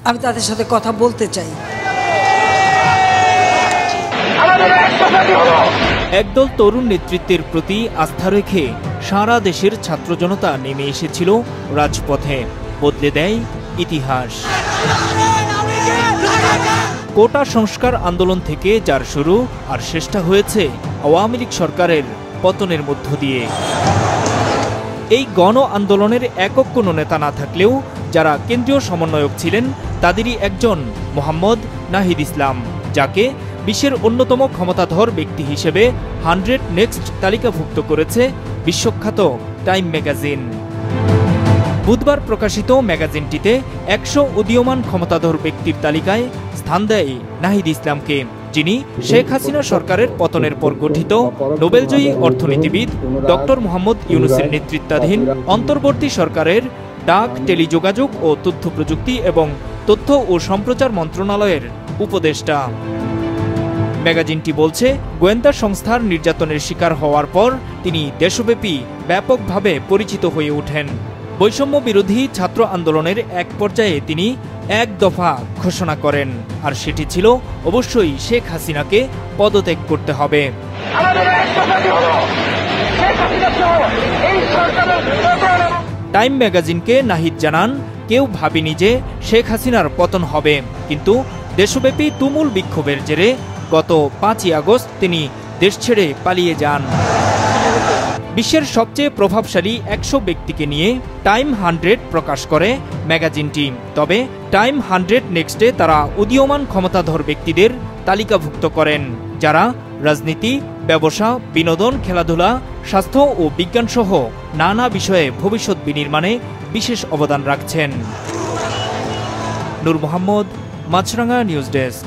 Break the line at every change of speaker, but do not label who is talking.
আমি তাদের সাথে কথা বলতে চাই।
একদল তরুণ নেতৃত্বের প্রতি আস্থা রেখে সারা দেশের ছাত্র জনতা নেমে এসেছিল রাজপথে। বদলে দেয় ইতিহাস। কোটা সংস্কার আন্দোলন থেকে যার শুরু আর শেষটা হয়েছে আওয়ামী লীগ সরকারের পতনের মধ্য দিয়ে। এই গণ আন্দোলনের একক কোনো নেতা না থাকলেও যারা কেন্দ্রীয় সমন্বয়ক ছিলেন তাদেরই একজন মোহাম্মদ নাহিদ ইসলাম, যাকে বিশ্বের অন্যতম ক্ষমতাধর ব্যক্তি হিসেবে 100 নেক্সট তালিকাভুক্ত করেছে বিশ্বখ্যাত টাইম ম্যাগাজিন। বুধবার প্রকাশিত ম্যাগাজিনটিতে 100 উদীয়মান ক্ষমতাধর ব্যক্তির তালিকায় স্থান দেয় নাহিদ ইসলামকে, যিনি শেখ হাসিনা সরকারের পতনের পর গঠিত নোবেলজয়ী অর্থনীতিবিদ ডক্টর মোহাম্মদ ইউনূসের নেতৃত্বাধীন অন্তর্বর্তী সরকারের ডাক, টেলিযোগাযোগ ও তথ্য প্রযুক্তি এবং তথ্য ও সম্প্রচার মন্ত্রণালয়ের উপদেষ্টা। ম্যাগাজিনটি বলছে, গোয়েন্দা সংস্থার নির্যাতনের শিকার হওয়ার পর তিনি দেশব্যাপী ব্যাপকভাবে পরিচিত হয়ে ওঠেন। বৈষম্য বিরোধী ছাত্র আন্দোলনের এক পর্যায়ে তিনি এক দফা ঘোষণা করেন, আর সেটি ছিল অবশ্যই শেখ হাসিনাকে পদত্যাগ করতে হবে। টাইম ম্যাগাজিনকে নাহিদ জানান, কেউ ভাবেনি যে শেখ হাসিনার পতন হবে, কিন্তু দেশব্যাপী তুমুল বিক্ষোভের জেরে গত 5ই আগস্ট তিনি দেশ ছেড়ে পালিয়ে যান। বিশ্বের সবচেয়ে প্রভাবশালী 100 ব্যক্তিকে নিয়ে টাইম 100 প্রকাশ করে ম্যাগাজিনটি। তবে টাইম 100 নেক্সটে তারা উদীয়মান ক্ষমতাধর ব্যক্তিদের তালিকাভুক্ত করেন, যারা রাজনীতি, ব্যবসা, বিনোদন, খেলাধুলা, স্বাস্থ্য ও বিজ্ঞান সহ নানা বিষয়ে ভবিষ্যৎ বিনির্মাণে বিশেষ অবদান রাখছেন। নূর মোহাম্মদ, মাছরাঙা নিউজ ডেস্ক।